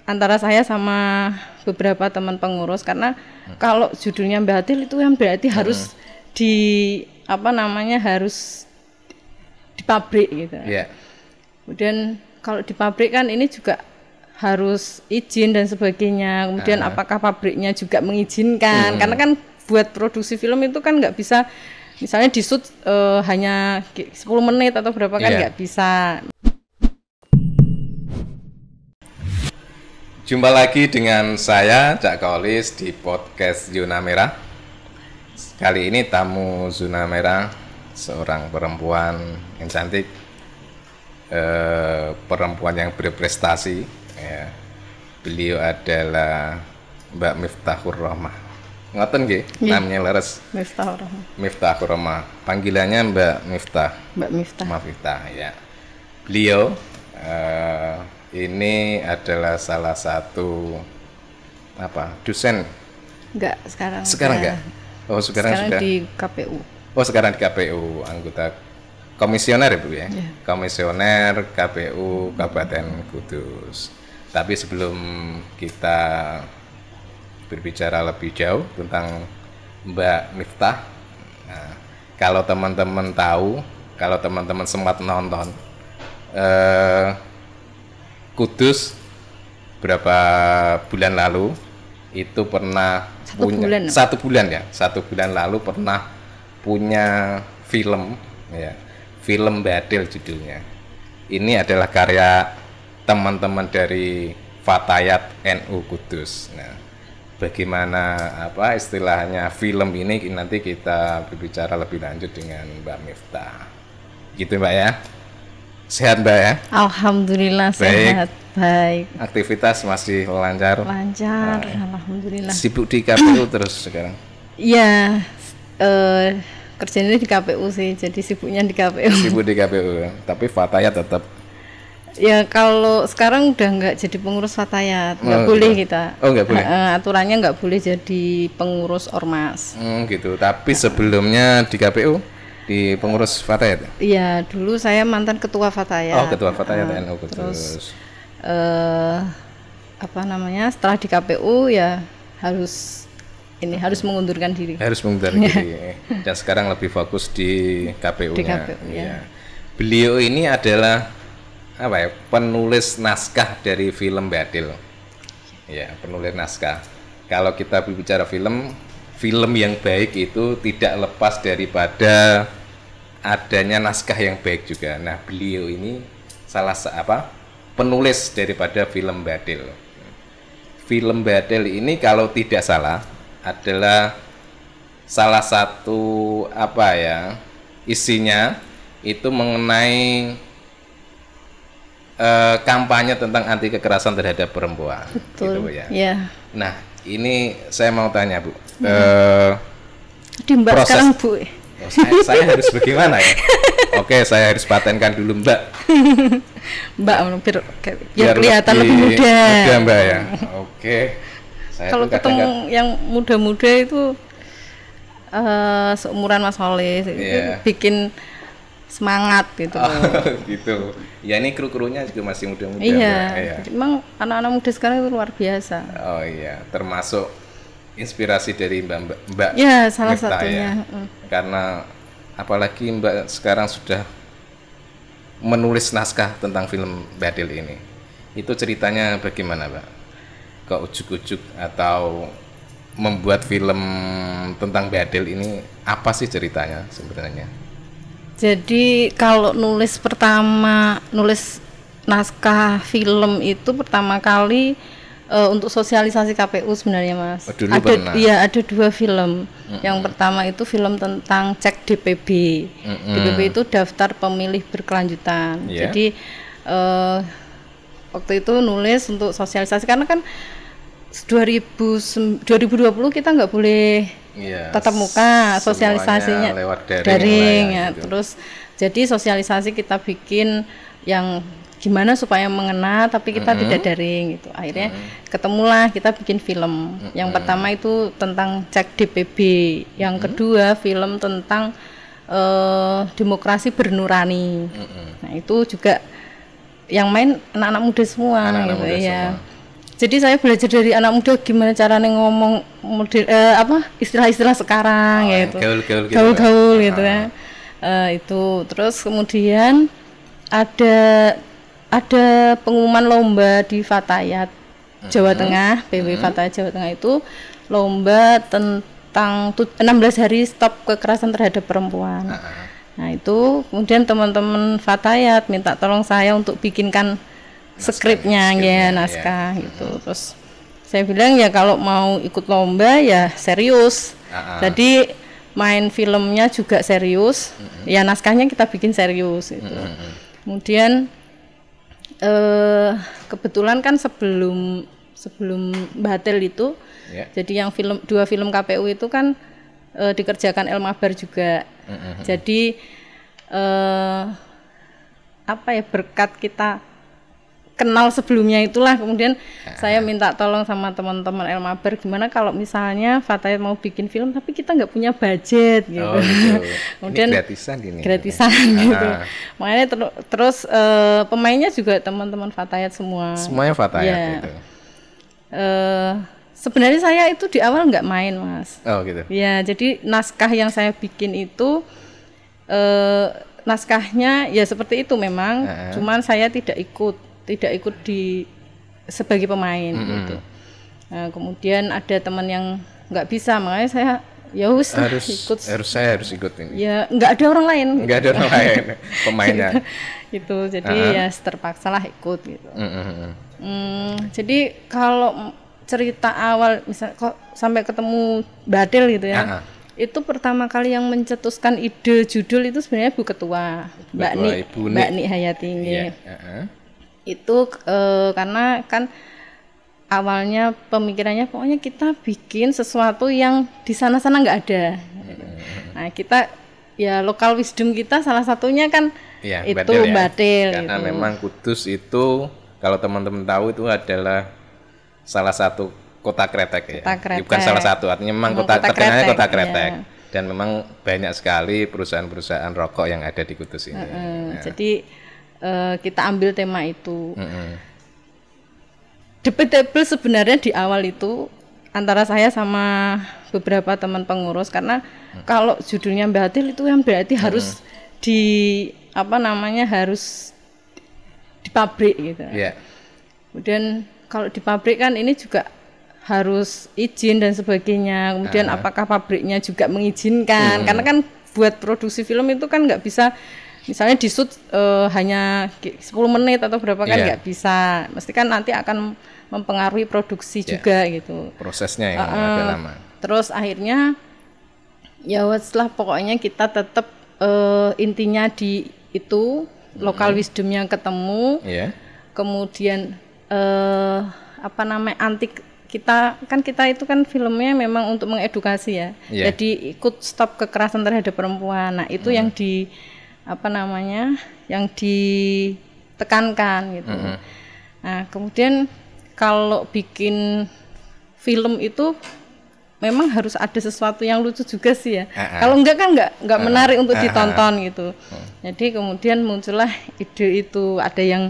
antara saya sama beberapa teman pengurus, karena kalau judulnya batil itu yang berarti harus harus di pabrik gitu. Yeah. Kemudian kalau di pabrik kan ini juga harus izin dan sebagainya. Kemudian apakah pabriknya juga mengizinkan? Karena kan buat produksi film itu kan nggak bisa, misalnya di shoot hanya 10 menit atau berapa kan nggak bisa. Jumpa lagi dengan saya Cak Kaulis di podcast Zona Merah. Kali ini tamu Zona Merah seorang perempuan yang cantik, perempuan yang berprestasi. Ya. Beliau adalah Mbak Miftahur Rahmah. Ngoten nggih, namanya leres. Miftahur Rahmah. Miftahur Rahmah. Panggilannya Mbak Miftah. Mbak Miftah. Mbak Miftah, ya. Beliau ini adalah salah satu dosen. Enggak, sekarang enggak. Oh, sekarang sudah di KPU. Oh, sekarang di KPU, anggota komisioner ya, Bu ya. Yeah. Komisioner KPU Kabupaten Kudus. Tapi sebelum kita berbicara lebih jauh tentang Mbak Miftah, nah, kalau teman-teman tahu, kalau teman-teman sempat nonton Kudus berapa bulan lalu itu pernah satu bulan lalu pernah punya film, ya, film Batil judulnya. Ini adalah karya teman-teman dari Fatayat NU Kudus. Nah, bagaimana istilahnya film ini nanti kita berbicara lebih lanjut dengan Mbak Miftah. Gitu Mbak ya. Sehat Mbak ya? Alhamdulillah sehat, baik. Aktivitas masih lancar? Lancar, alhamdulillah. Sibuk di KPU terus sekarang? Iya, kerjanya di KPU sih, jadi sibuknya di KPU. Sibuk di KPU, tapi Fatayat tetap? Ya kalau sekarang udah nggak jadi pengurus Fatayat, nggak boleh kita. Oh nggak boleh? Aturannya nggak boleh jadi pengurus Ormas. Gitu, tapi sebelumnya di KPU? Di pengurus Fatayat? Iya, dulu saya mantan ketua Fatayat. Oh, ketua Fatayat NU Kudus. Terus setelah di KPU ya harus mengundurkan diri. Harus mengundurkan diri. Dan sekarang lebih fokus di KPU-nya. Di KPU, ya. Beliau ini adalah penulis naskah dari film Batil. Ya, penulis naskah. Kalau kita berbicara film yang baik itu tidak lepas daripada adanya naskah yang baik juga. Nah, beliau ini penulis daripada film Batil. Film Batil ini kalau tidak salah adalah salah satu isinya itu mengenai kampanye tentang anti kekerasan terhadap perempuan. Betul. Gitu, ya. Yeah. Nah, ini saya mau tanya Bu. Mbak proses, sekarang Bu. Saya harus bagaimana ya? Oke, saya harus patenkan dulu Mbak. Mbak biar kelihatan lebih muda. Muda Mbak ya. Oke. Kalau ketemu yang muda-muda itu seumuran Mas Holly, itu bikin semangat gitu. Gitu. Ya ini kru-krunya juga masih muda-muda. Iya. Memang anak-anak muda sekarang itu luar biasa. Oh iya, termasuk inspirasi dari Mbak. Ya, salah Miftah, satunya. Ya. Karena apalagi Mbak sekarang sudah menulis naskah tentang film Batil ini. Itu ceritanya bagaimana, Mbak? Kok ujuk-ujuk atau membuat film tentang Batil ini apa sih ceritanya sebenarnya? Jadi kalau nulis naskah film itu pertama kali untuk sosialisasi KPU sebenarnya Mas. Ada 2 film. Yang pertama itu film tentang cek DPB. DPB itu daftar pemilih berkelanjutan. Jadi waktu itu nulis untuk sosialisasi karena kan 2020 kita nggak boleh tatap muka, sosialisasinya lewat daring ya. Gitu. Terus jadi sosialisasi kita bikin yang gimana supaya mengena tapi kita tidak daring gitu. Akhirnya ketemulah kita bikin film. Yang pertama itu tentang cek DPB, yang kedua film tentang demokrasi bernurani. Nah, itu juga yang main anak-anak muda semua gitu ya. Jadi saya belajar dari anak muda gimana caranya ngomong model istilah-istilah sekarang gitu. Gaul-gaul gitu ya. Itu terus kemudian ada pengumuman lomba di Fatayat Jawa Tengah, PW Fatayat Jawa Tengah itu lomba tentang 16 hari stop kekerasan terhadap perempuan. Nah itu kemudian teman-teman Fatayat minta tolong saya untuk bikinkan skripnya ya, naskah gitu. Terus saya bilang ya kalau mau ikut lomba ya serius. Jadi main filmnya juga serius, ya naskahnya kita bikin serius gitu. Kemudian kebetulan kan sebelum Batel itu, jadi yang dua film KPU itu kan dikerjakan Elmabar juga. Jadi berkat kita kenal sebelumnya itulah kemudian saya minta tolong sama teman-teman Elmabar gimana kalau misalnya Fatayat mau bikin film tapi kita nggak punya budget gitu. Kemudian ini gratisan gitu. Makanya terus pemainnya juga teman-teman Fatayat semua. Semuanya Fatayat itu. Sebenarnya saya itu di awal nggak main, Mas. Oh gitu. Ya, jadi naskah yang saya bikin itu naskahnya ya seperti itu memang, cuman saya tidak ikut sebagai pemain gitu. Nah, kemudian ada teman yang nggak bisa, makanya saya ya harus ikut ini. Ya nggak ada orang lain. Nggak ada orang lain pemainnya. Itu jadi ya terpaksalah ikut gitu. Jadi kalau cerita awal misal kok sampai ketemu Badel gitu ya. Itu pertama kali yang mencetuskan ide judul itu sebenarnya Bu Ketua, Mbak Ni Hayati. Itu karena kan awalnya pemikirannya pokoknya kita bikin sesuatu yang di sana-sana nggak ada. Nah kita ya lokal wisdom kita salah satunya kan itu Badel. Karena memang Kudus itu kalau teman-teman tahu itu adalah salah satu kota kretek ya. Bukan salah satu, artinya memang kota terkenalnya kota kretek. Ya. Dan memang banyak sekali perusahaan-perusahaan rokok yang ada di Kudus ini. Jadi kita ambil tema itu. Debatable sebenarnya di awal itu antara saya sama beberapa teman pengurus karena kalau judulnya Batil itu yang berarti harus harus di pabrik gitu. Kemudian kalau di pabrik kan ini juga harus izin dan sebagainya. Kemudian apakah pabriknya juga mengizinkan? Karena kan buat produksi film itu kan nggak bisa misalnya di shoot hanya 10 menit atau berapa kan nggak bisa. Mesti kan nanti akan mempengaruhi produksi juga gitu. Prosesnya yang agak lama. Terus akhirnya ya setelah pokoknya kita tetap intinya di itu lokal wisdomnya ketemu. Kemudian antik kita itu kan filmnya memang untuk mengedukasi ya. Jadi ikut stop kekerasan terhadap perempuan. Nah, itu yang yang ditekankan gitu. Nah, kemudian kalau bikin film itu memang harus ada sesuatu yang lucu juga sih ya. Kalau enggak kan enggak menarik untuk ditonton gitu. Jadi kemudian muncullah ide itu, ada yang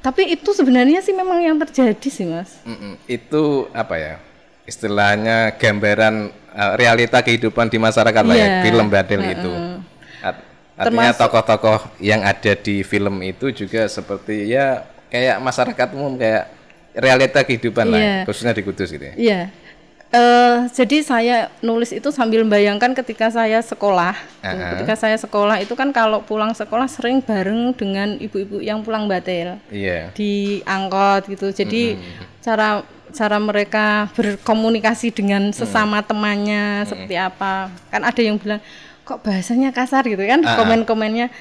tapi itu sebenarnya sih memang yang terjadi sih, Mas. Itu apa ya? Istilahnya gambaran realita kehidupan di masyarakat lah ya, film Badil itu. Artinya tokoh-tokoh yang ada di film itu juga seperti ya kayak masyarakat umum, kayak realita kehidupan lah, khususnya di Kudus gitu ya. Jadi saya nulis itu sambil membayangkan ketika saya sekolah. Ketika saya sekolah itu kan kalau pulang sekolah sering bareng dengan ibu-ibu yang pulang Batel. Di angkot gitu. Jadi cara mereka berkomunikasi dengan sesama temannya seperti apa. Kan ada yang bilang kok bahasanya kasar gitu kan, komen-komennya.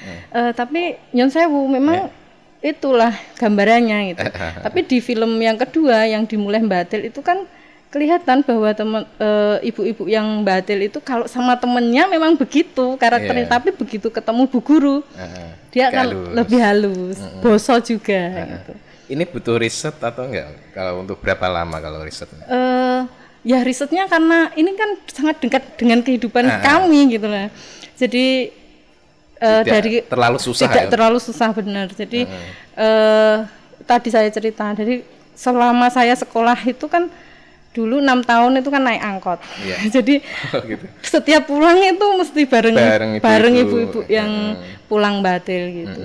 Tapi nyon sewu memang itulah gambarannya gitu. Tapi di film yang kedua yang dimulai Batel itu kan kelihatan bahwa ibu-ibu yang Batil itu kalau sama temennya memang begitu karakternya, tapi begitu ketemu Bu Guru dia akan lebih halus, boso juga gitu. Ini butuh riset atau enggak? Kalau untuk berapa lama kalau risetnya? Ya risetnya karena ini kan sangat dekat dengan kehidupan kami gitu lah. Jadi terlalu susah. Tidak terlalu susah benar. Jadi tadi saya cerita, jadi selama saya sekolah itu kan dulu 6 tahun itu kan naik angkot. Iya. Jadi gitu. Setiap pulang itu mesti bareng ibu-ibu yang pulang batil gitu.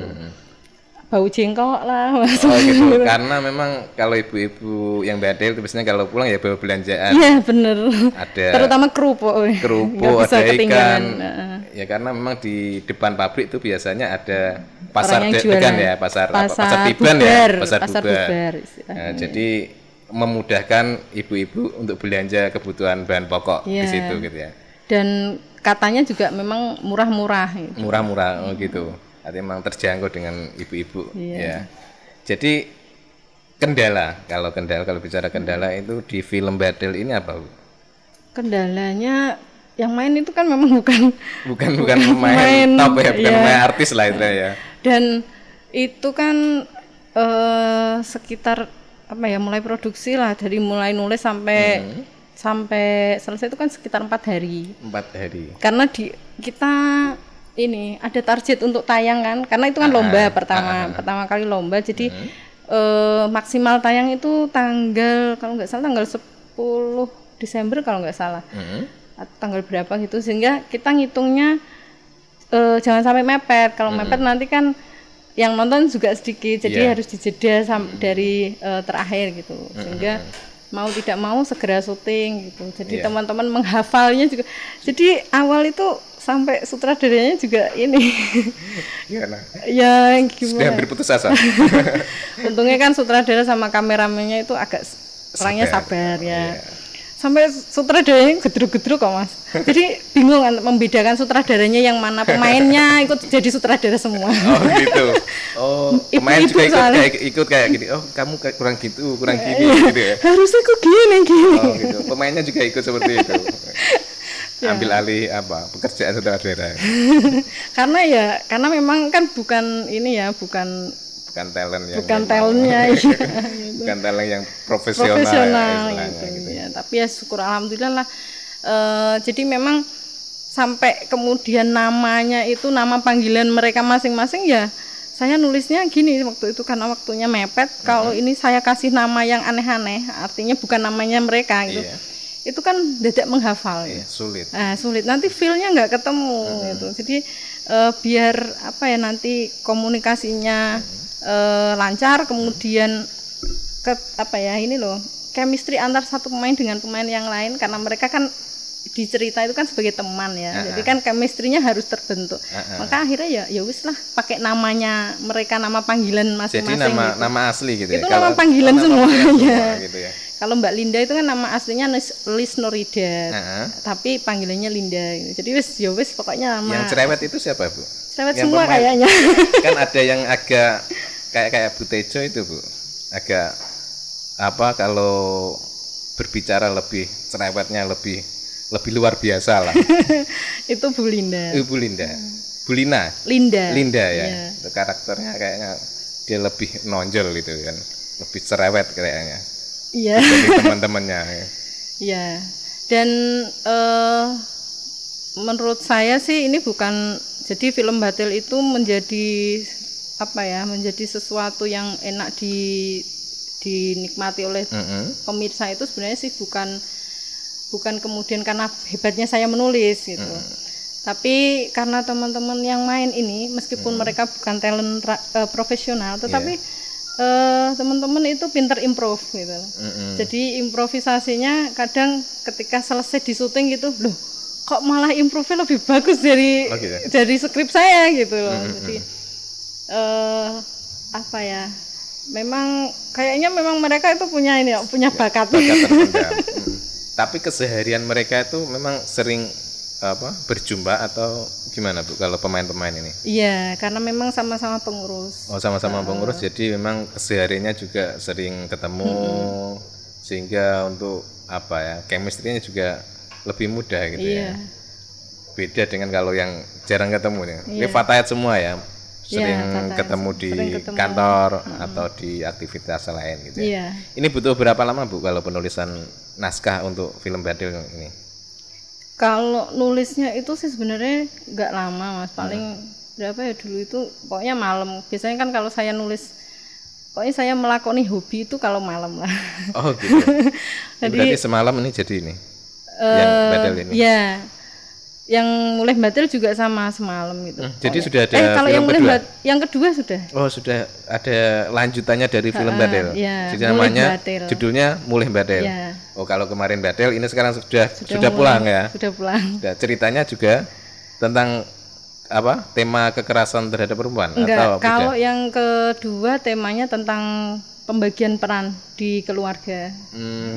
Bau jengkol lah. Gitu. Karena memang kalau ibu-ibu yang batil itu biasanya kalau pulang ya bawa belanjaan. Iya bener. Ada terutama kerupuk, ada ikan. Ya karena memang di depan pabrik itu biasanya ada pasar degan ya, pasar Tiban ya, pasar bubar. Nah, jadi memudahkan ibu-ibu untuk belanja kebutuhan bahan pokok di situ gitu ya. Dan katanya juga memang murah-murah. Gitu. Murah-murah, gitu. Artinya memang terjangkau dengan ibu-ibu. Ya. Jadi kalau bicara kendala itu di film Badil ini apa, Bu? Kendalanya yang main itu kan memang bukan pemain top ya, bukan pemain artis lah itu ya. Dan itu kan sekitar mulai produksi lah, dari mulai nulis sampai selesai itu kan sekitar 4 hari. 4 hari. Karena kita ini ada target untuk tayang kan, karena itu kan lomba pertama kali lomba, jadi maksimal tayang itu tanggal kalau nggak salah tanggal 10 Desember kalau nggak salah. Atau tanggal berapa gitu, sehingga kita ngitungnya jangan sampai mepet. Kalau mepet nanti kan yang nonton juga sedikit, jadi harus dijeda dari terakhir gitu, sehingga mau tidak mau segera syuting gitu. Jadi teman-teman menghafalnya juga. Jadi awal itu sampai sutradaranya juga ini. Gimana? Ya gimana? Sudah hampir putus asa. Untungnya kan sutradara sama kameramennya itu agak orangnya sabar ya. Sampai sutradaranya gedruk-gedruk kok Mas. Jadi bingung kan membedakan sutradaranya yang mana, pemainnya ikut jadi sutradara semua. Oh gitu. Oh, pemain juga ikut kayak gini. Oh, kamu kurang gitu, kurang gini gitu ya. Harusnya kok gini. Oh gitu. Pemainnya juga ikut seperti itu. Ambil alih pekerjaan sutradara. karena memang kan bukan talentnya bukan talent yang profesional gitu. Ya, tapi ya syukur alhamdulillah lah. Jadi memang sampai kemudian namanya itu nama panggilan mereka masing-masing ya. Saya nulisnya gini waktu itu karena waktunya mepet. Kalau ini saya kasih nama yang aneh-aneh, artinya bukan namanya mereka gitu. Itu kan dadak menghafal. Sulit. Sulit. Nanti feel-nya nggak ketemu gitu. Jadi biar nanti komunikasinya lancar, kemudian chemistry antar satu pemain dengan pemain yang lain, karena mereka kan di cerita itu kan sebagai teman ya. Jadi kan chemistry-nya harus terbentuk. Maka akhirnya ya wis lah pakai namanya mereka, nama panggilan masing-masing. Jadi gitu. Nama asli gitu ya. Itu nama panggilan semuanya. Gitu ya. Kalau Mbak Linda itu kan nama aslinya Lis Nurida. Tapi panggilannya Linda gitu. Jadi wis pokoknya nama. Yang cerewet itu siapa, Bu? Cerewet yang semua pemain, kayaknya. Kan ada yang agak kayak Bu Tejo itu, Bu. Agak kalau berbicara lebih cerewetnya lebih luar biasa lah. Itu Bu Linda. Bu Linda. Bu Lina. Linda ya. Itu karakternya kayaknya dia lebih nonjol gitu kan. Lebih cerewet kayaknya. Iya. Dari teman-temannya. Iya. Dan menurut saya sih ini bukan, jadi film Batil itu menjadi menjadi sesuatu yang enak dinikmati oleh pemirsa itu sebenarnya sih bukan kemudian karena hebatnya saya menulis gitu. Tapi karena teman-teman yang main ini meskipun mereka bukan talent profesional, tetapi teman-teman itu pinter improv gitu. Jadi improvisasinya kadang ketika selesai di syuting gitu, loh kok malah improvnya lebih bagus dari skrip saya gitu loh. Jadi memang kayaknya memang mereka itu punya bakat. Tapi keseharian mereka itu memang sering berjumpa atau gimana, Bu, kalau pemain-pemain ini? Iya, karena memang sama-sama pengurus. Oh, sama-sama pengurus, jadi memang kesehariannya juga sering ketemu, sehingga untuk chemistry-nya juga lebih mudah gitu ya. Beda dengan kalau yang jarang ketemu ya. Ini fatayat semua ya. Sering ketemu di kantor atau di aktivitas lain gitu ya. Ini butuh berapa lama, Bu, kalau penulisan naskah untuk film Badil ini? Kalau nulisnya itu sih sebenarnya nggak lama, Mas. Paling berapa ya dulu itu, pokoknya malam. Biasanya kan kalau saya nulis pokoknya saya melakoni hobi itu kalau malam lah. Oh gitu. Jadi berarti semalam ini jadi ini yang badal ini. Ya, yang mulai batil juga sama semalam gitu. Jadi sudah ada kalau film yang kedua sudah. Oh sudah ada lanjutannya dari film Badel. Ya, jadi namanya judulnya Mulih Badel. Ya. Oh kalau kemarin Badel, ini sekarang sudah pulang ya. Sudah pulang. Sudah, ceritanya juga tentang apa? Tema kekerasan terhadap perempuan. Enggak, atau kalau yang kedua temanya tentang pembagian peran di keluarga.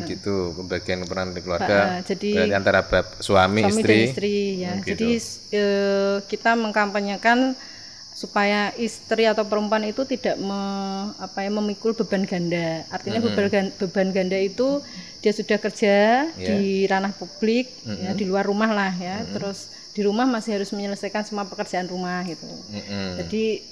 Gitu, pembagian peran di keluarga. Jadi berarti antara suami istri. Dan istri ya. Gitu. Jadi kita mengkampanyekan supaya istri atau perempuan itu tidak memikul beban ganda. Artinya beban ganda itu dia sudah kerja di ranah publik, ya, di luar rumah lah ya. Terus di rumah masih harus menyelesaikan semua pekerjaan rumah gitu. Jadi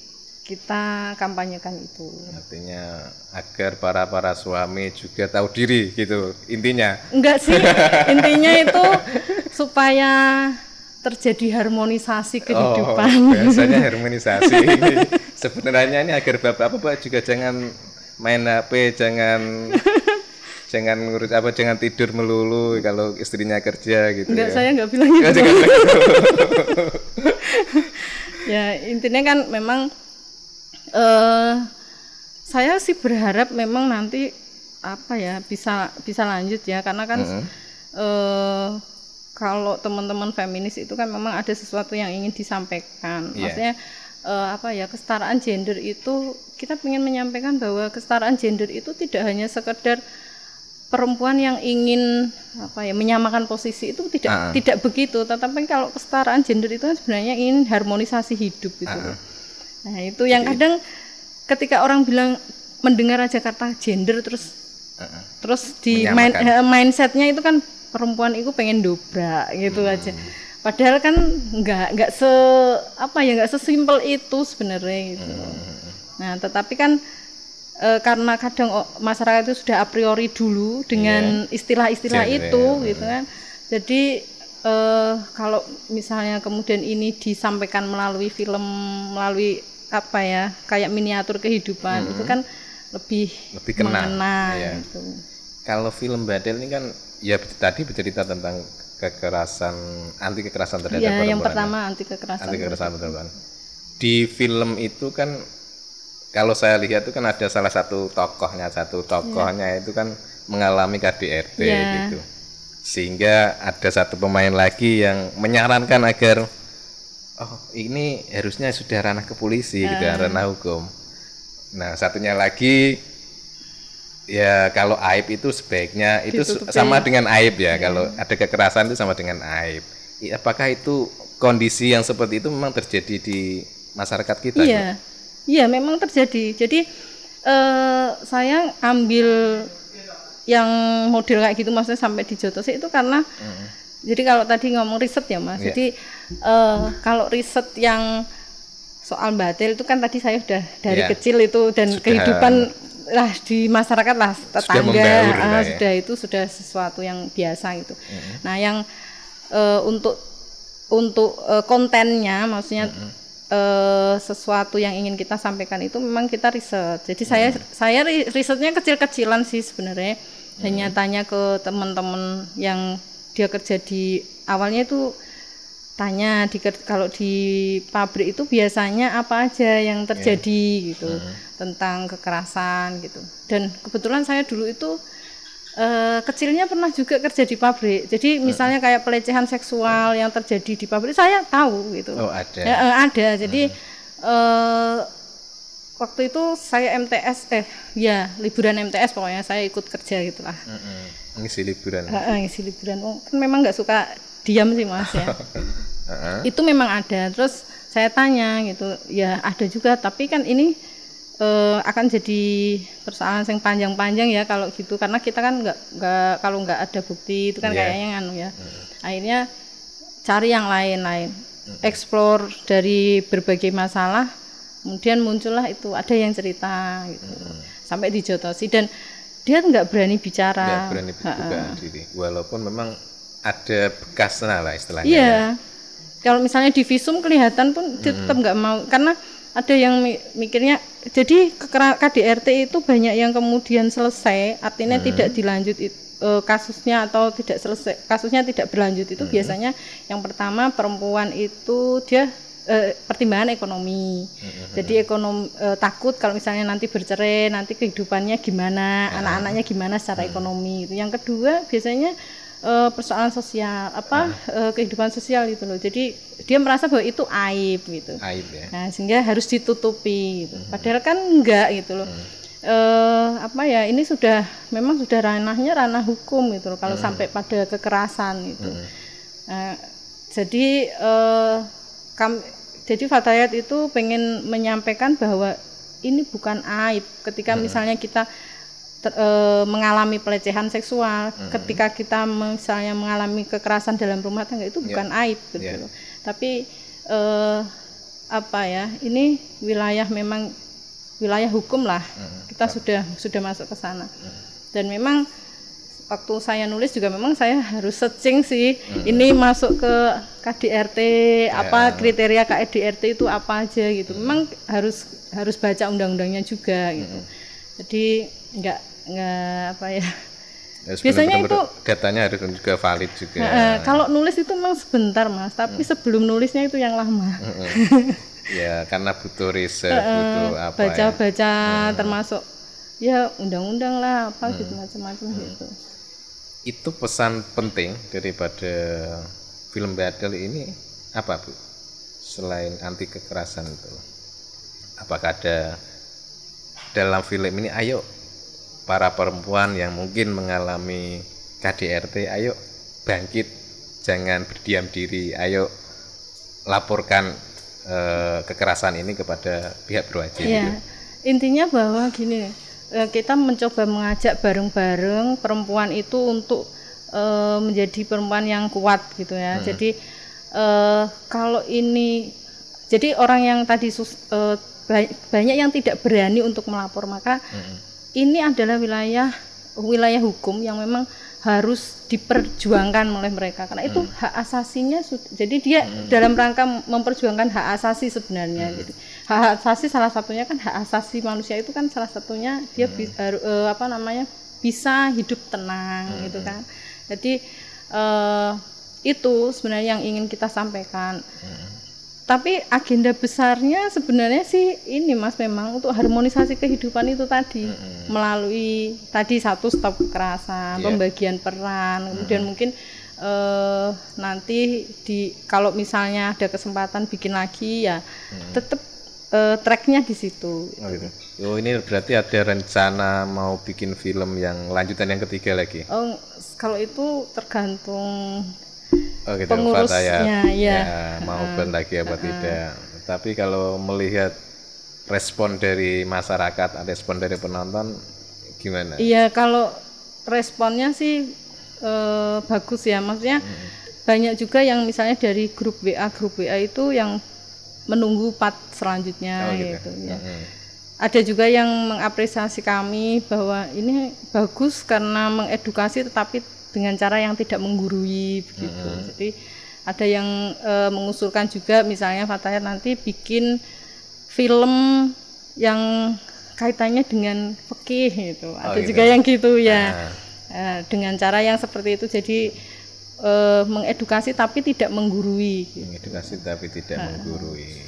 kita kampanyekan itu. Artinya agar para suami juga tahu diri gitu intinya. Enggak sih, intinya itu supaya terjadi harmonisasi kehidupan. Biasanya harmonisasi ini sebenarnya ini agar bapak juga jangan main HP, jangan ngurus jangan tidur melulu kalau istrinya kerja gitu. Enggak, ya. saya enggak bilang gitu. Ya intinya kan memang saya sih berharap memang nanti bisa lanjut ya, karena kan kalau teman-teman feminis itu kan memang ada sesuatu yang ingin disampaikan. Maksudnya kesetaraan gender itu kita ingin menyampaikan bahwa kesetaraan gender itu tidak hanya sekedar perempuan yang ingin menyamakan posisi, itu tidak begitu, tetapi kalau kesetaraan gender itu sebenarnya ingin harmonisasi hidup gitu. Nah itu yang kadang ketika orang bilang mendengar Jakarta gender terus di mindsetnya itu kan perempuan itu pengen dobrak gitu aja. Padahal kan nggak sesimpel itu sebenarnya gitu. Nah tetapi kan karena kadang masyarakat itu sudah a priori dulu dengan istilah-istilah itu gitu kan. Jadi kalau misalnya kemudian ini disampaikan melalui film, melalui kayak miniatur kehidupan, itu kan lebih mengena gitu. Kalau film Badel ini kan ya tadi bercerita tentang anti kekerasan terhadap perempuan. Yang pertama anti kekerasan perempuan. Di film itu kan kalau saya lihat itu kan ada salah satu tokohnya itu kan mengalami KDRT gitu. Sehingga ada satu pemain lagi yang menyarankan agar ini harusnya sudah ranah ke polisi gitu, ranah hukum. Nah, satunya lagi ya kalau aib itu sebaiknya itu sama dengan aib ya. Kalau ada kekerasan itu sama dengan aib. Apakah itu kondisi yang seperti itu memang terjadi di masyarakat kita? Iya, memang terjadi. Jadi saya ambil yang model kayak gitu, maksudnya sampai di Jotosi itu karena jadi kalau tadi ngomong riset ya Mas, jadi kalau riset yang soal batil itu kan tadi saya sudah dari kecil itu dan kehidupan lah di masyarakat lah, tetangga itu sudah sesuatu yang biasa gitu. Nah yang untuk kontennya maksudnya sesuatu yang ingin kita sampaikan itu memang kita riset. Jadi saya risetnya kecil-kecilan sih sebenarnya, hanya tanya ke teman-teman yang dia kerja di awalnya itu tanya kalau di pabrik itu biasanya apa aja yang terjadi gitu tentang kekerasan gitu. Dan kebetulan saya dulu itu kecilnya pernah juga kerja di pabrik. Jadi misalnya kayak pelecehan seksual yang terjadi di pabrik saya tahu gitu. Oh ada. Ada. Jadi waktu itu saya liburan MTS pokoknya saya ikut kerja gitulah. Ngisi liburan. Ngisi liburan. Kan memang nggak suka diam sih Mas ya. Itu memang ada. Terus saya tanya gitu, ya ada juga. Tapi kan ini akan jadi persoalan yang panjang-panjang ya kalau gitu. Karena kita kan kalau nggak ada bukti itu kan kayaknya akhirnya cari yang lain-lain. Explore dari berbagai masalah. Kemudian muncullah itu ada yang cerita gitu. Sampai di Jotosi dan dia nggak berani bicara. Nggak berani buka diri, walaupun memang ada bekasnya lah istilahnya. Iya, kalau misalnya di visum kelihatan pun dia tetap nggak mau, karena ada yang mikirnya jadi KDRT itu banyak yang kemudian selesai, artinya tidak dilanjut kasusnya atau tidak selesai, kasusnya tidak berlanjut itu biasanya yang pertama perempuan itu dia pertimbangan ekonomi. Jadi takut kalau misalnya nanti bercerai, nanti kehidupannya gimana, anak-anaknya gimana secara ekonomi. Itu. Yang kedua biasanya persoalan sosial, kehidupan sosial itu loh. Jadi dia merasa bahwa itu aib gitu. Aib ya. Nah, sehingga harus ditutupi gitu. Padahal kan enggak gitu loh. Ini memang sudah ranah hukum gitu loh kalau sampai pada kekerasan gitu. Jadi Fatayat itu pengen menyampaikan bahwa ini bukan aib ketika misalnya kita mengalami pelecehan seksual, ketika kita misalnya mengalami kekerasan dalam rumah tangga itu bukan aib gitu loh. Tapi ini memang wilayah hukum lah, kita sudah masuk ke sana. Dan memang waktu saya nulis juga memang saya harus searching sih, ini masuk ke KDRT, kriteria KDRT itu apa aja gitu. Memang harus baca undang-undangnya juga gitu. Jadi enggak biasanya itu datanya harus juga valid juga. Kalau nulis itu memang sebentar Mas, tapi sebelum nulisnya itu yang lama. Ya karena butuh riset, butuh baca termasuk ya undang-undang lah gitu macam-macam gitu. Itu pesan penting daripada film Badal ini apa Bu? Selain anti kekerasan itu, apakah ada dalam film ini, ayo para perempuan yang mungkin mengalami KDRT, ayo bangkit, jangan berdiam diri, ayo laporkan kekerasan ini kepada pihak berwajib. Ya, intinya bahwa gini, kita mencoba mengajak bareng-bareng perempuan itu untuk menjadi perempuan yang kuat gitu ya. Jadi kalau ini, jadi orang yang tadi banyak yang tidak berani untuk melapor, maka ini adalah wilayah hukum yang memang harus diperjuangkan oleh mereka karena itu hak asasinya. Jadi dia dalam rangka memperjuangkan hak asasi sebenarnya. Jadi hak asasi salah satunya kan hak asasi manusia itu kan salah satunya dia bisa hidup tenang gitu kan. Jadi itu sebenarnya yang ingin kita sampaikan. Tapi agenda besarnya sebenarnya sih ini Mas, memang untuk harmonisasi kehidupan itu tadi melalui tadi stop kekerasan, pembagian peran, kemudian mungkin nanti kalau misalnya ada kesempatan bikin lagi ya tetap tracknya di situ. Gitu. Oh ini berarti ada rencana mau bikin film yang lanjutan yang ketiga lagi? Oh kalau itu tergantung gitu, pengurusnya ya mau buat lagi apa tidak. Tapi kalau melihat respon dari masyarakat, respon dari penonton gimana? Iya kalau responnya sih bagus ya, maksudnya banyak juga yang misalnya dari grup WA itu yang menunggu part selanjutnya gitu ya. Ada juga yang mengapresiasi kami bahwa ini bagus karena mengedukasi tetapi dengan cara yang tidak menggurui begitu. Jadi ada yang mengusulkan juga misalnya Fatayat nanti bikin film yang kaitannya dengan fikih gitu. Ada juga yang gitu ya. Dengan cara yang seperti itu, jadi mengedukasi tapi tidak menggurui. Mengedukasi tapi tidak menggurui.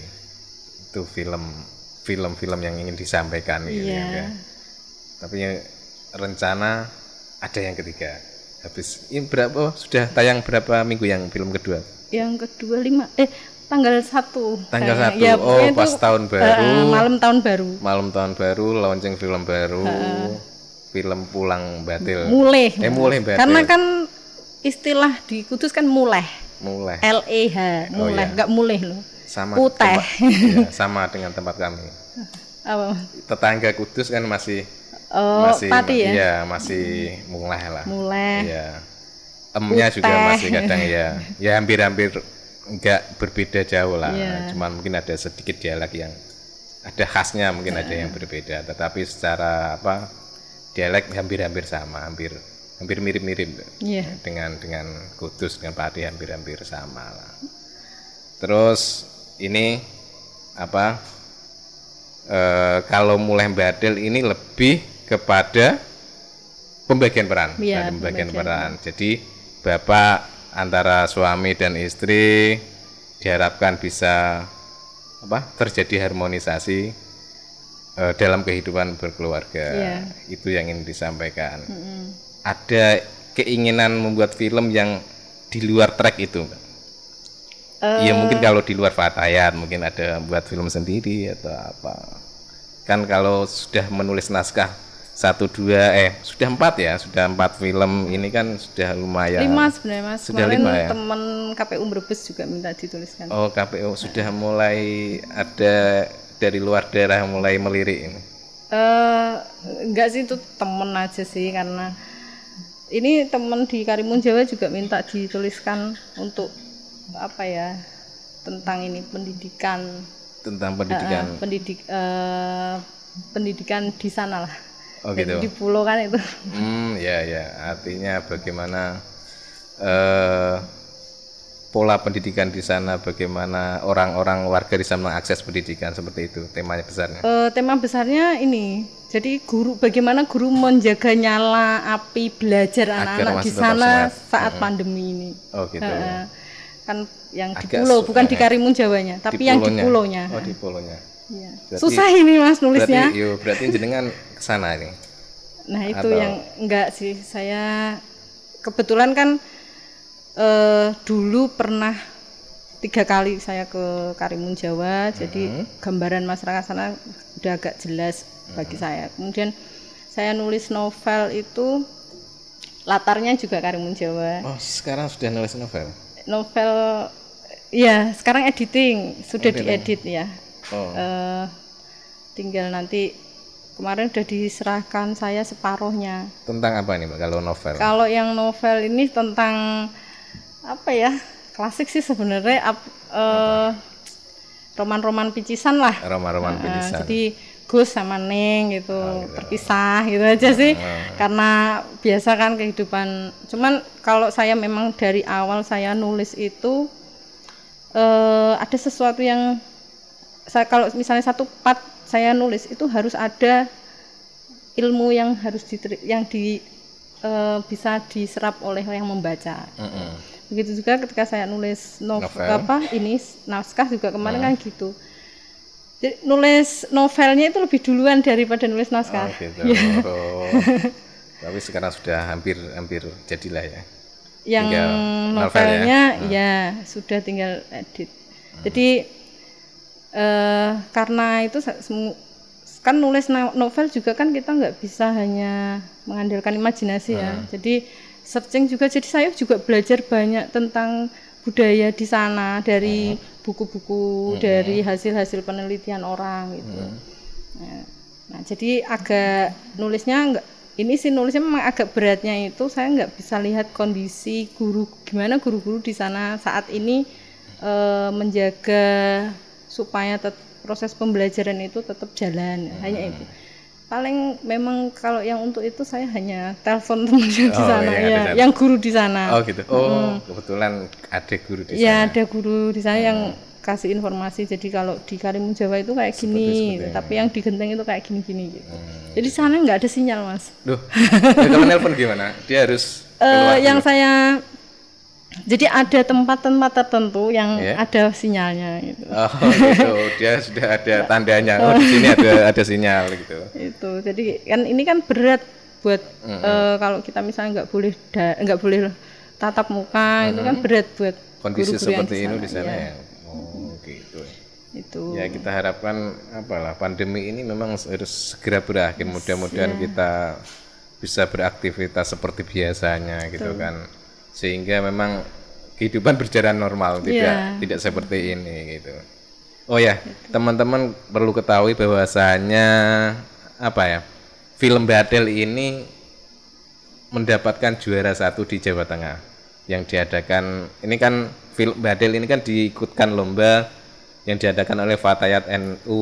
Itu film-film yang ingin disampaikan gitu ya. Tapi rencana ada yang ketiga. Habis ini sudah tayang berapa minggu yang film kedua? Yang kedua tanggal 1. Tanggal 1. Ya, pas tahun baru. Malam tahun baru launching film baru. Film Pulang Batil. Mulai Batil. Karena kan istilah di Kudus kan muleh. LEH, muleh, enggak muleh loh. Sama Putih. Sama dengan tempat kami. Apa? Tetangga Kudus kan masih Pati ya? Iya, masih muleh lah. Muleh. Iya. Emnya juga masih kadang ya hampir-hampir enggak berbeda jauh lah. Cuman mungkin ada sedikit dialek yang ada khasnya, mungkin ada yang berbeda. Tetapi secara dialek hampir-hampir sama, hampir mirip-mirip. Dengan Kudus, dengan Pati hampir-hampir sama lah. Terus ini kalau mulai Badel ini lebih kepada pembagian peran, Iya, pembagian pembagian peran. Jadi bapak antara suami dan istri diharapkan bisa terjadi harmonisasi dalam kehidupan berkeluarga. Iya. Itu yang ingin disampaikan. Ada keinginan membuat film yang di luar track itu? Ya mungkin kalau di luar Fatayat mungkin ada buat film sendiri atau apa. Kan kalau sudah menulis naskah 1, 2 sudah 4 ya, sudah 4 film ini kan sudah lumayan. 5 sebenarnya Mas. Sudah Kemarin 5 ya. teman KPU Brebes juga minta dituliskan. Oh, KPU sudah mulai ada dari luar daerah mulai melirik ini. Enggak sih, itu temen aja sih, karena ini temen di Karimun Jawa juga minta dituliskan untuk apa ya, tentang ini pendidikan. Tentang pendidikan. Pendidikan di sana lah. Oh gitu. Di pulau kan itu. Ya. Artinya bagaimana pola pendidikan di sana, bagaimana orang-orang warga di sana mengakses pendidikan, seperti itu temanya besarnya. Tema besarnya ini. Jadi bagaimana guru menjaga nyala api belajar anak-anak di sana saat pandemi ini. Oh gitu. Kan yang di pulau, bukan di Karimun Jawanya, tapi yang di pulaunya. Oh, di pulaunya. Ya. Susah ini Mas nulisnya. Berarti jenengan ke sana ini. Nah, itu yang enggak sih. Saya kebetulan kan dulu pernah 3 kali saya ke Karimun Jawa, jadi gambaran masyarakat sana udah agak jelas bagi saya. Kemudian saya nulis novel itu latarnya juga Karimun Jawa. Oh, sekarang sudah nulis novel? Novel, ya sekarang editing, sudah diedit ya. Tinggal nanti kemarin udah diserahkan saya separuhnya. Tentang apa nih Mbak kalau novel? Kalau yang novel ini tentang apa ya, klasik sih sebenarnya, roman-roman picisan lah. Roman-roman picisan. Jadi Gus sama Neng gitu, terpisah gitu aja sih. Karena biasa kan kehidupan. Cuman kalau saya memang dari awal saya nulis itu ada sesuatu yang kalau misalnya 1 part saya nulis itu harus ada ilmu yang harus bisa diserap oleh yang membaca. Begitu juga ketika saya nulis novel. Naskah juga kemarin kan gitu. Jadi nulis novelnya itu lebih duluan daripada nulis naskah. Oh gitu. Tapi sekarang sudah hampir jadilah ya. Yang novelnya ya sudah tinggal edit. Jadi karena itu kan nulis novel juga kan kita nggak bisa hanya mengandalkan imajinasi ya. Jadi searching juga, jadi saya juga belajar banyak tentang budaya di sana dari buku-buku, dari hasil-hasil penelitian orang gitu. Nah, jadi agak nulisnya nulisnya memang agak beratnya itu saya nggak bisa lihat kondisi gimana guru-guru di sana saat ini menjaga supaya proses pembelajaran itu tetap jalan. Hanya itu. Paling memang kalau yang untuk itu saya hanya telepon teman di sana yang guru di sana. Oh gitu. Kebetulan ada guru di sana. Ya, ada guru di sana yang kasih informasi. Jadi kalau di Karimun Jawa itu kayak gini, tapi yang di Genteng itu kayak gini-gini gitu. Jadi di sana nggak ada sinyal, Mas. Duh. Kalau nelpon gimana? Dia harus keluar yang jadi ada tempat-tempat tertentu yang ada sinyalnya gitu. Oh gitu, dia sudah ada tandanya. Oh di sini ada sinyal gitu. Itu, jadi kan ini kan berat buat kalau kita misalnya nggak boleh tatap muka, itu kan berat buat kondisi guru-guru seperti ini di sana ya. Oh gitu. Itu. Ya kita harapkan pandemi ini memang harus segera berakhir. Mudah-mudahan kita bisa beraktivitas seperti biasanya gitu kan. Sehingga memang kehidupan berjalan normal, tidak seperti ini gitu. Oh ya, teman-teman perlu ketahui bahwasanya film Badel ini mendapatkan juara 1 di Jawa Tengah yang diadakan. Ini kan film Badel ini kan diikutkan lomba yang diadakan oleh Fatayat NU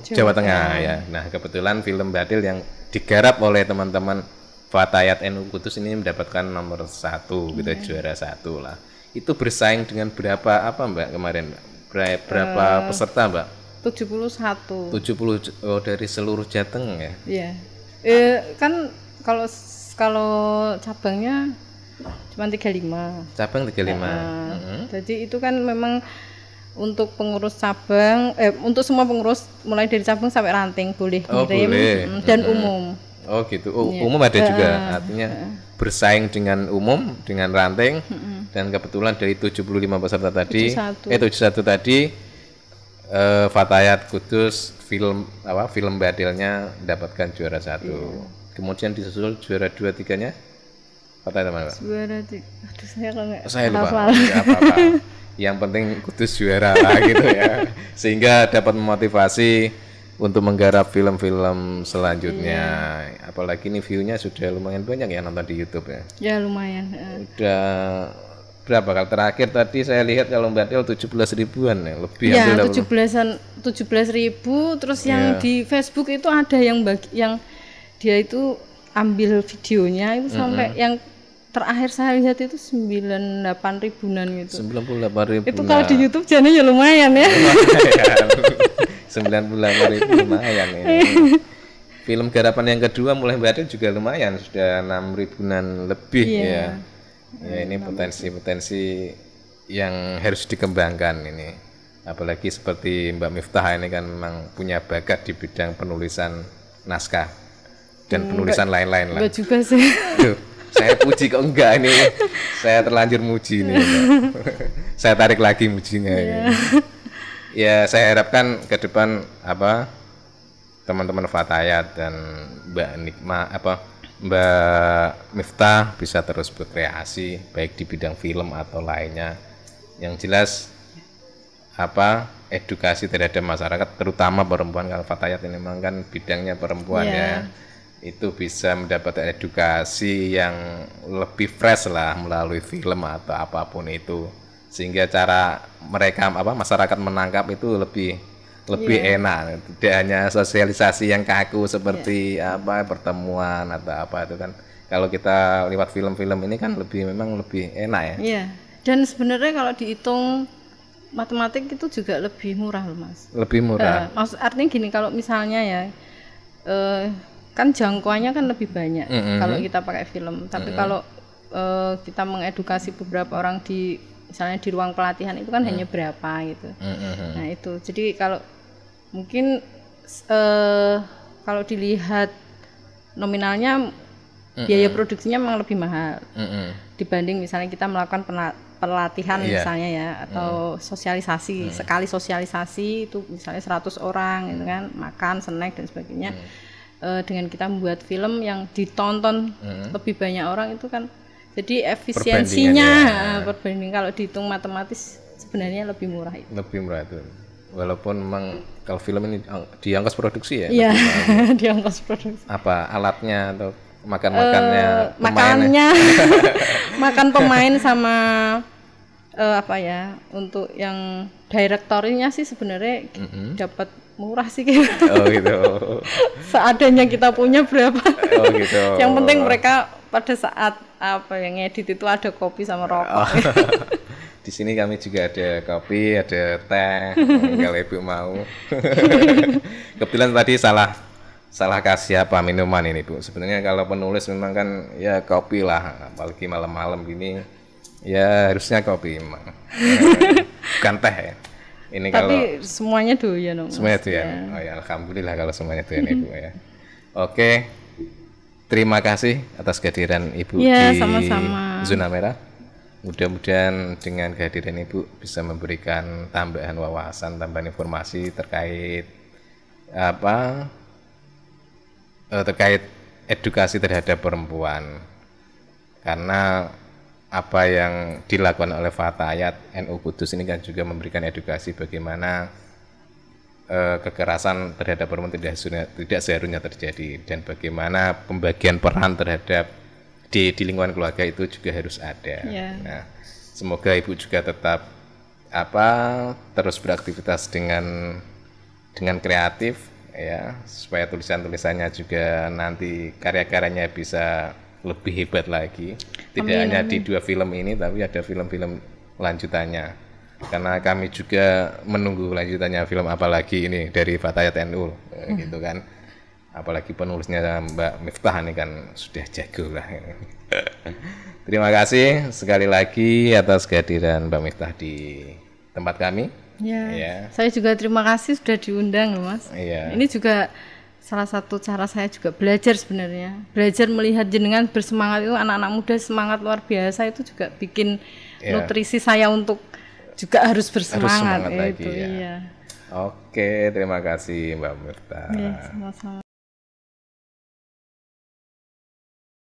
Jawa Tengah ya. Nah, kebetulan film Badel yang digarap oleh teman-teman Fatayat NU Kudus ini mendapatkan nomor 1 gitu, juara 1 lah. Itu bersaing dengan berapa Mbak kemarin Mbak? Berapa peserta Mbak? 71. 70 dari seluruh Jateng ya. Iya. Kan kalau cabangnya cuma 35. Cabang 35. Jadi itu kan memang untuk pengurus cabang, untuk semua pengurus mulai dari cabang sampai ranting boleh ngirim, dan umum. Oh gitu. Umum ada juga. Artinya bersaing dengan umum, dengan ranting, dan kebetulan dari 75 peserta tadi, 71 tadi, Fatayat Kudus film Badilnya mendapatkan juara 1. Kemudian disusul juara 2, 3-nya Fatayat mana, Pak? Juara 3. Aduh, saya lupa. Ya, apa-apa. Yang penting Kudus juara lah gitu ya. Sehingga dapat memotivasi untuk menggarap film-film selanjutnya. Apalagi ini view-nya sudah lumayan banyak ya nonton di YouTube ya. Ya lumayan. Udah berapa kali terakhir tadi saya lihat kalau Badil 17 ribuan ya, lebih. Ya 17.000. Terus yang di Facebook itu ada yang dia itu ambil videonya itu sampai yang terakhir saya lihat itu 98 ribuan gitu. 98 ribu. Itu kalau di YouTube channel ya lumayan ya. 98 ribu lumayan ini. Film garapan yang kedua mulai Badil juga lumayan, sudah 6 ribuan lebih ya. Ya ini potensi-potensi yang harus dikembangkan ini. Apalagi seperti Mbak Miftah ini kan memang punya bakat di bidang penulisan naskah dan penulisan lain-lain lah. Enggak juga sih. Duh, saya puji kok enggak ini. Saya terlanjur muji ini. Saya tarik lagi mujinya ini. Ya saya harapkan ke depan teman-teman Fatayat dan Mbak Miftah bisa terus berkreasi baik di bidang film atau lainnya. Yang jelas edukasi terhadap masyarakat terutama perempuan, kalau Fatayat ini memang kan bidangnya perempuan ya. Itu bisa mendapat edukasi yang lebih fresh lah melalui film atau apapun itu. Sehingga cara mereka masyarakat menangkap itu lebih enak, tidak hanya sosialisasi yang kaku seperti pertemuan atau apa itu kan. Kalau kita lewat film-film ini kan memang lebih enak ya. Iya. Dan sebenarnya kalau dihitung matematik itu juga lebih murah loh Mas. Lebih murah. Artinya gini, kalau misalnya ya kan jangkauannya kan lebih banyak kalau kita pakai film. Tapi kalau kita mengedukasi beberapa orang misalnya di ruang pelatihan itu kan hanya berapa gitu. Nah itu. Jadi kalau mungkin kalau dilihat nominalnya biaya produksinya memang lebih mahal dibanding misalnya kita melakukan pelatihan misalnya ya, atau sosialisasi. Sekali sosialisasi itu misalnya 100 orang gitu kan, makan, snack dan sebagainya. Dengan kita membuat film yang ditonton lebih banyak orang itu kan jadi efisiensinya perbandingan kalau dihitung matematis sebenarnya lebih murah itu. Lebih murah itu. Walaupun memang kalau film ini di ongkos produksi ya. Iya, di ongkos produksi. Apa alatnya atau makannya? Makannya, makan pemain sama untuk yang direktorinya sih sebenarnya dapat murah sih gitu. Oh gitu. Seadanya kita punya berapa. Oh gitu. Yang penting mereka pada saat yang ngedit itu ada kopi sama rokok. Di sini kami juga ada kopi, ada teh, kalau Ibu mau. Kebetulan tadi salah kasih minuman ini Bu. Sebenarnya kalau penulis memang kan ya kopi lah, apalagi malam-malam gini ya harusnya kopi memang. Bukan teh ya. Ini tapi kalau semuanya doyan. Semuanya doyan. Oh ya, alhamdulillah kalau semuanya doyan Ibu ya. Oke. Terima kasih atas kehadiran Ibu di sama-sama. Zona Merah. Mudah-mudahan dengan kehadiran Ibu bisa memberikan tambahan wawasan, tambahan informasi terkait terkait edukasi terhadap perempuan. Karena apa yang dilakukan oleh Fatayat NU Kudus ini kan juga memberikan edukasi bagaimana kekerasan terhadap perempuan tidak seharusnya terjadi, dan bagaimana pembagian peran terhadap di lingkungan keluarga itu juga harus ada. Nah, semoga Ibu juga tetap terus beraktivitas dengan kreatif ya, supaya tulisan-tulisannya juga nanti karya-karyanya bisa lebih hebat lagi. Tidak hanya di 2 film ini, tapi ada film-film lanjutannya. karena kami juga menunggu lanjutannya film apalagi ini dari Fatayat NU gitu kan. Apalagi penulisnya Mbak Miftah ini kan sudah jago lah. Terima kasih sekali lagi atas kehadiran Mbak Miftah di tempat kami. Ya. Saya juga terima kasih sudah diundang loh Mas. Iya. Ini juga salah satu cara saya juga belajar sebenarnya. Belajar melihat jenengan bersemangat itu, anak-anak muda semangat luar biasa itu juga bikin nutrisi saya untuk juga harus bersemangat lagi, itu. ya. Iya. Oke, terima kasih Mbak Miftah. Ya, sama-sama.